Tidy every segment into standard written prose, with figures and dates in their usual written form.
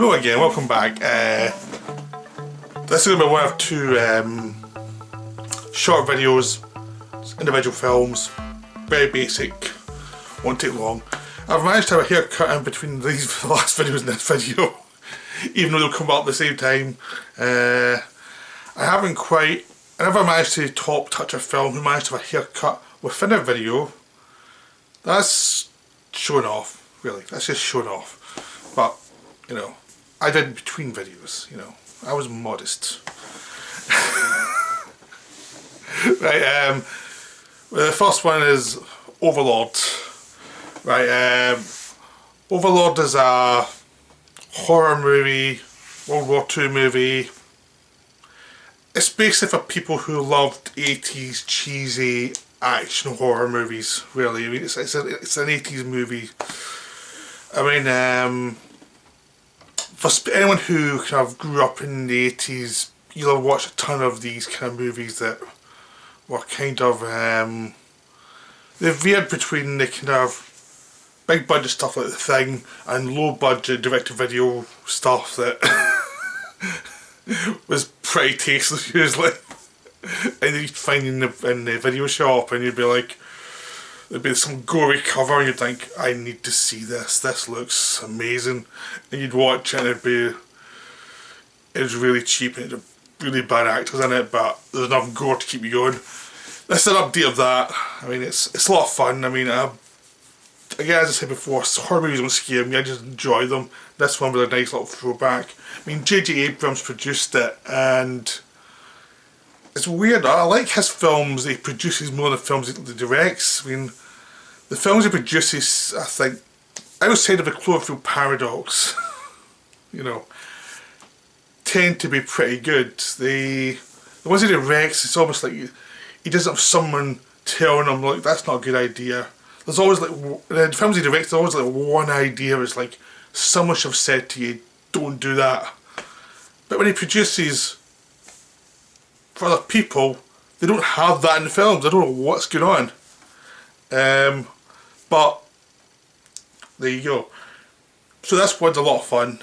Hello again, welcome back. This is going to be one of two short videos, individual films, very basic, won't take long. I've managed to have a haircut in between these last videos and this video, even though they'll come up at the same time. I never managed to top touch a film who managed to have a haircut within a video. That's showing off, really, that's just showing off. But, you know, I did between videos, you know, I was modest. Right, the first one is Overlord. Right, Overlord is a horror movie, World War II movie. It's basically for people who loved 80s cheesy action horror movies, really. I mean, it's an 80s movie. I mean, for anyone who kind of grew up in the 80s, you'll have watched a ton of these kind of movies that were kind of, they veered between the kind of big budget stuff like The Thing and low budget direct to video stuff that was pretty tasteless usually. And you'd find in the video shop and you'd be like, there'd be some gory cover and you'd think, I need to see this looks amazing. And you'd watch it and it was really cheap and it had really bad actors in it, but there's enough gore to keep you going. This is an update of that. I mean, it's a lot of fun. I mean, again, as I said before, horror movies don't scare me, I just enjoy them. This one was a nice little throwback. I mean, J.J. Abrams produced it, and it's weird. I like his films. He produces more than the films he directs. I mean, the films he produces, I think, outside of the Cloverfield paradox, you know, tend to be pretty good. The ones he directs, it's almost like he doesn't have someone telling him, like, that's not a good idea. There's always like, in the films he directs, there's always like one idea. It's like, someone should have said to you, don't do that. But when he produces for other people, they don't have that in the films. They don't know what's going on. But there you go. So this one's a lot of fun.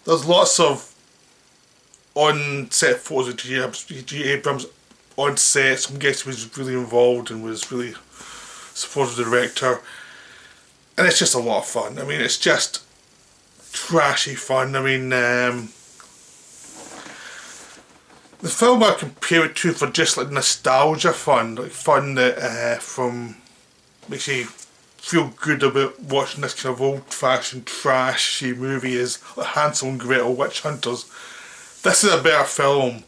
There's lots of on-set photos of J.J. Abrams on set. Some guess he was really involved and was really supportive of the director. And it's just a lot of fun. I mean, it's just trashy fun. I mean, the film I compare it to for just like nostalgia fun, like fun that makes you feel good about watching this kind of old-fashioned trashy movie is like Hansel and Gretel Witch Hunters. This is a better film.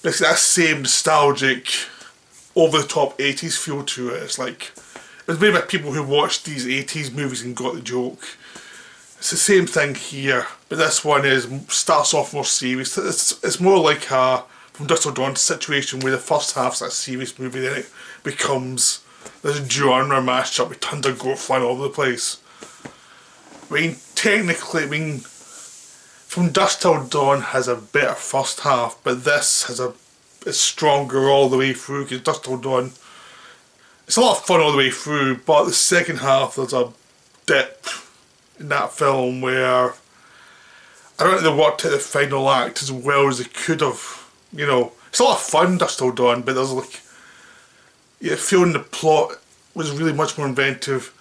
Basically that same nostalgic, over-the-top 80s feel to it. It's like, it was made by people who watched these 80s movies and got the joke. It's the same thing here, but this one starts off more serious. It's more like a From Dusk Till Dawn situation where the first half's a serious movie, then it becomes this genre mashup with tons of gore flying all over the place. I mean, technically, From Dusk Till Dawn has a better first half, but this is stronger all the way through, because Dusk Till Dawn, it's a lot of fun all the way through, but the second half there's a dip in that film where I don't think they worked out the final act as well as they could have. You know, it's a lot of fun, Dusk Till Dawn, but there's like, yeah, feeling the plot was really much more inventive,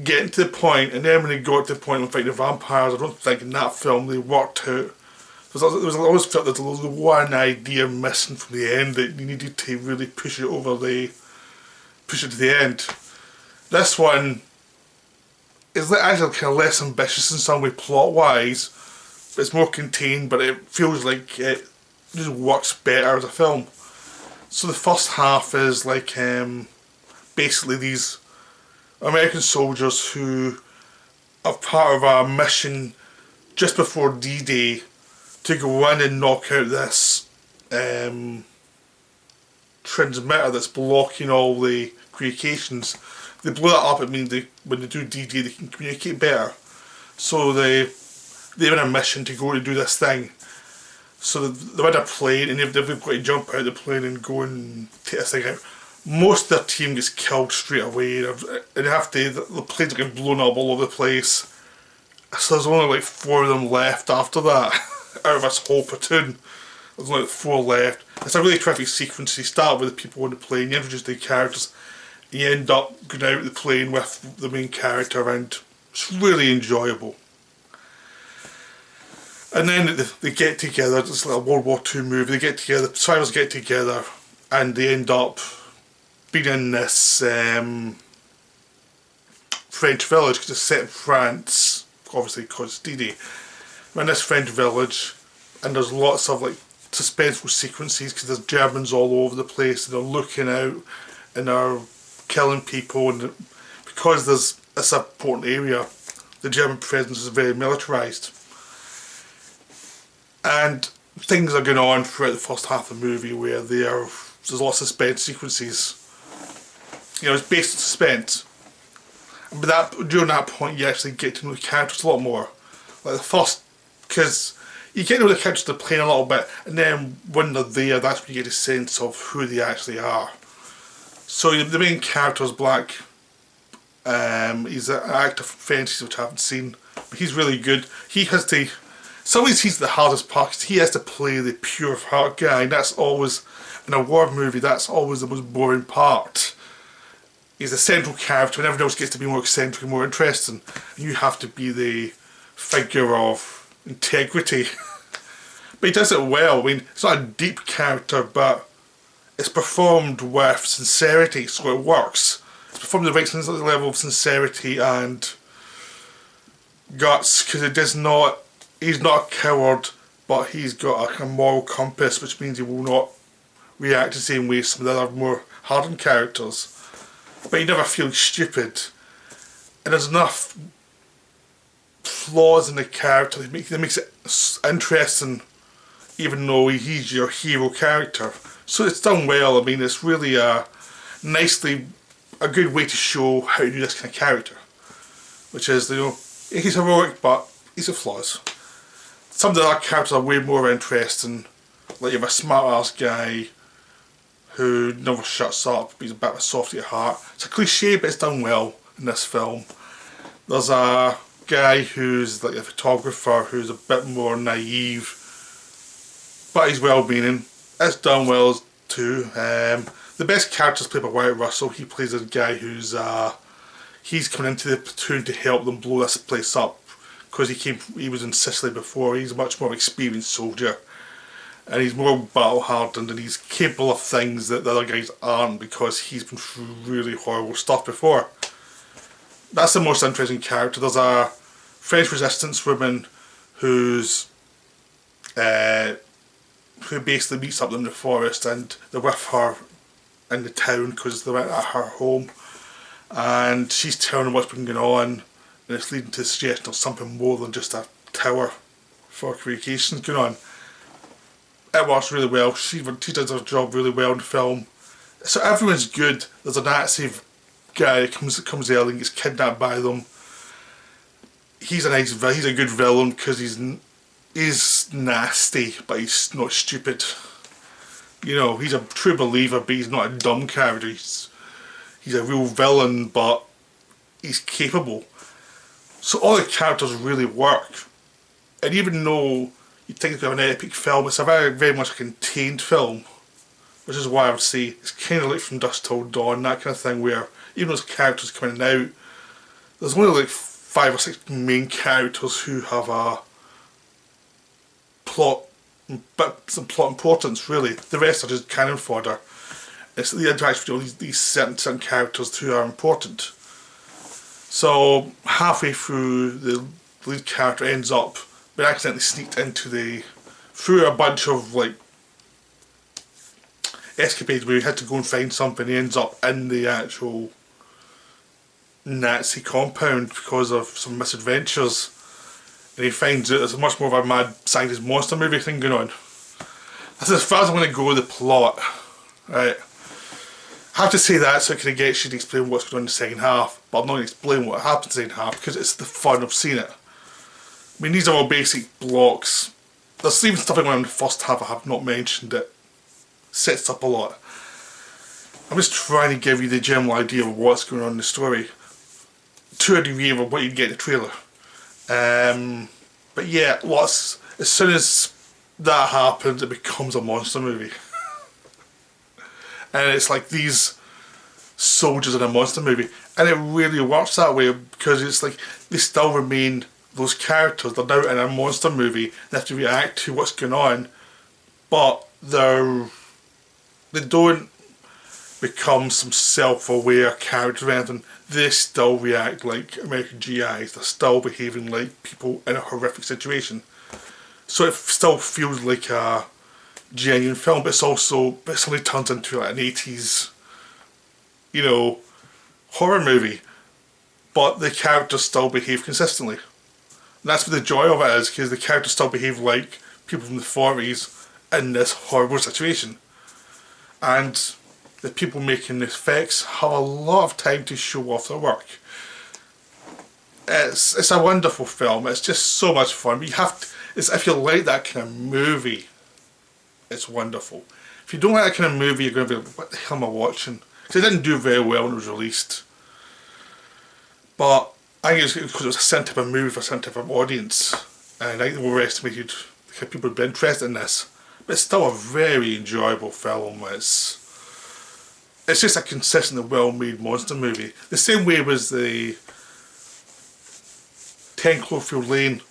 getting to the point, and then when they got to the point of fighting the vampires, I don't think in that film they worked out. I always felt that there was one idea missing from the end that you needed to really push it to the end. This one is actually kind of less ambitious in some way plot-wise. It's more contained, but it feels like it just works better as a film. So the first half is like basically these American soldiers who are part of a mission just before D-Day to go in and knock out this transmitter that's blocking all the communications. They blow that up, it means when they do D-Day they can communicate better. So they're on a mission to go to do this thing. So they're in a plane and they've got to jump out of the plane and go and take this thing out. Most of their team gets killed straight away, and the planes are getting blown up all over the place. So there's only like 4 of them left after that. Out of this whole platoon, there's only like 4 left. It's a really terrific sequence. You start with the people on the plane, you introduce the characters, and you end up going out of the plane with the main character, and it's really enjoyable. And then they get together, it's like a World War II movie, they get together, the survivors get together, and they end up being in this French village, because it's set in France, obviously because it's D-Day. We're in this French village, and there's lots of like suspenseful sequences, because there's Germans all over the place, and they're looking out, and they're killing people, and because it's an important area, the German presence is very militarised. And things are going on throughout the first half of the movie where there's lots of suspense sequences. You know, it's based on suspense. But during that point you actually get to know the characters a lot more. Like the first, because you get to know the characters of the plane a little bit, and then when they're there, that's when you get a sense of who they actually are. So the main character is Black. He's an actor from Fences, which I haven't seen, but he's really good. He has to... Some ways he's the hardest part, because he has to play the pure heart guy, and that's always, in a war movie, that's always the most boring part. He's a central character, and everyone else gets to be more eccentric and more interesting, and you have to be the figure of integrity. But he does it well. I mean, it's not a deep character, but it's performed with sincerity, so it works. It's performed at the right level of sincerity and guts, because it does not... He's not a coward, but he's got a moral compass, which means he will not react the same way as some of the other more hardened characters. But he never feels stupid. And there's enough flaws in the character that makes it interesting, even though he's your hero character. So it's done well. I mean, it's really a good way to show how to do this kind of character. Which is, you know, he's heroic, but he's got flaws. Some of the other characters are way more interesting. Like you have a smart ass guy who never shuts up, but he's a bit of a softy at heart. It's a cliche, but it's done well in this film. There's a guy who's like a photographer who's a bit more naive, but he's well-meaning. It's done well too. The best character is played by Wyatt Russell. He plays a guy who's he's coming into the platoon to help them blow this place up. Because he was in Sicily before. He's a much more experienced soldier, and he's more battle hardened, and he's capable of things that the other guys aren't, because he's been through really horrible stuff before. That's the most interesting character. There's a French resistance woman who basically meets up in the forest, and they're with her in the town because they went at her home, and she's telling them what's been going on. And it's leading to the suggestion of something more than just a tower for communications going on. It works really well. She does her job really well in the film. So everyone's good. There's a Nazi guy that comes early and gets kidnapped by them. He's a good villain because he's nasty, but he's not stupid. You know, he's a true believer, but he's not a dumb character. He's a real villain, but he's capable. So all the characters really work, and even though you think it's an epic film, it's a very much a contained film, which is why I would say it's kind of like From Dusk Till Dawn, that kind of thing, where even though there's characters coming out, there's only like 5 or 6 main characters who have a plot, but some plot importance really. The rest are just cannon fodder. It's the interaction with these certain characters who are important. So halfway through, the lead character ends up being accidentally sneaked through a bunch of like escapades where he had to go and find something. He ends up in the actual Nazi compound because of some misadventures, and he finds out there's much more of a mad scientist monster movie thing going on. That's as far as I'm going to go with the plot. Right. I have to say that so it kind of gets you to explain what's going on in the second half, but I'm not going to explain what happens in the second half because it's the fun of seeing it. I mean, these are all basic blocks. There's even stuff going on in the first half I have not mentioned. It sets up a lot. I'm just trying to give you the general idea of what's going on in the story to a degree of what you get in the trailer. But yeah, as soon as that happens, it becomes a monster movie. And it's like these soldiers in a monster movie. And it really works that way because it's like they still remain those characters. They're now in a monster movie. They have to react to what's going on. But they don't become some self-aware character or anything. They still react like American GIs. They're still behaving like people in a horrific situation. So it still feels like a genuine film, but it suddenly turns into like an 80s, horror movie. But the characters still behave consistently. And that's what the joy of it is, because the characters still behave like people from the 40s in this horrible situation. And the people making the effects have a lot of time to show off their work. It's a wonderful film. It's just so much fun. But if you like that kind of movie, it's wonderful. If you don't like that kind of movie, you're going to be like, what the hell am I watching? Because it didn't do very well when it was released. But I think it's because it was a certain type of movie for a certain type of audience. And I think they overestimated the people would be interested in this. But it's still a very enjoyable film. It's just a consistent, well-made monster movie. The same way was the 10 Cloverfield Lane,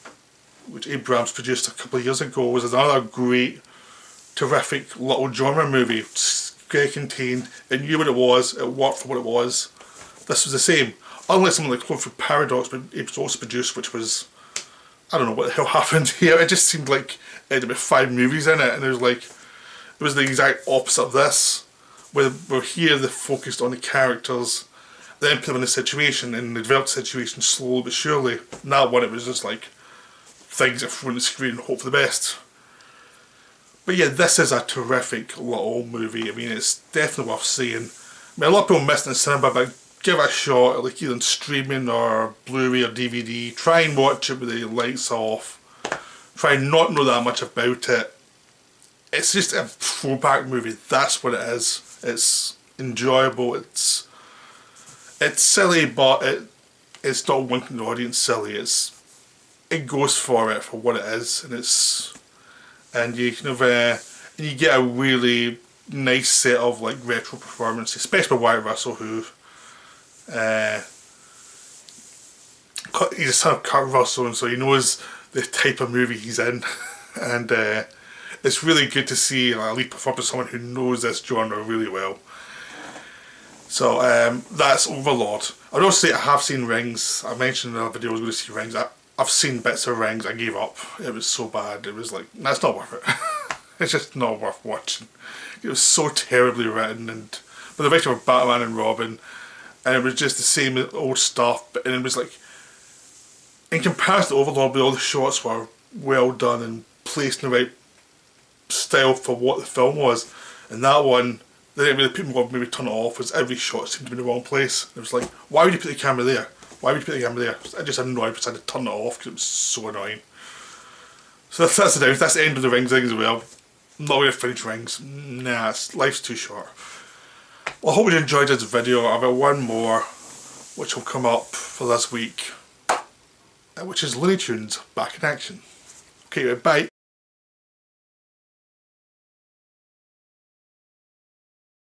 which Abrams produced a couple of years ago, was another great, terrific little genre movie. It's very contained. It knew what it was. It worked for what it was. This was the same. Unlike something like Cloverfield Paradox, but it was also produced, which was, I don't know what the hell happened here. It just seemed like it had about 5 movies in it, and it was the exact opposite of this. Where here they focused on the characters, then put them in a situation, and they developed the situation slowly but surely. And that one, it was just like things that thrown on the screen and hope for the best. But yeah, this is a terrific little movie. I mean, it's definitely worth seeing. I mean, a lot of people missed it in cinema, but give it a shot, like either on streaming or Blu-ray or DVD. Try and watch it with the lights off. Try and not know that much about it. It's just a throwback movie. That's what it is. It's enjoyable. It's silly, but it's not winking the audience silly. It goes for it for what it is, and you you get a really nice set of like retro performances, especially by Wyatt Russell, who he's a son of Kurt Russell, and so he knows the type of movie he's in, and it's really good to see a lead performance from someone who knows this genre really well. So that's Overlord. I would also say I have seen Rings. I mentioned in another video I was going to see Rings. I've seen bits of Rings. I gave up. It was so bad. It was like, that's not worth it. It's just not worth watching. It was so terribly written, but the director of Batman and Robin, and it was just the same old stuff. And it was like, in comparison to Overlord, all the shots were well done and placed in the right style for what the film was. And that one, they didn't really people maybe turn it off, as every shot seemed to be in the wrong place. It was like, why would you put the camera there? Why would you put the camera there? I just annoyed because I had to turn it off because it was so annoying. So that's the end of the Rings thing as well. I'm not going to finish Rings. Nah, life's too short. Well, I hope you enjoyed this video. I've got one more which will come up for this week, which is Looney Tunes Back in Action. Okay, bye.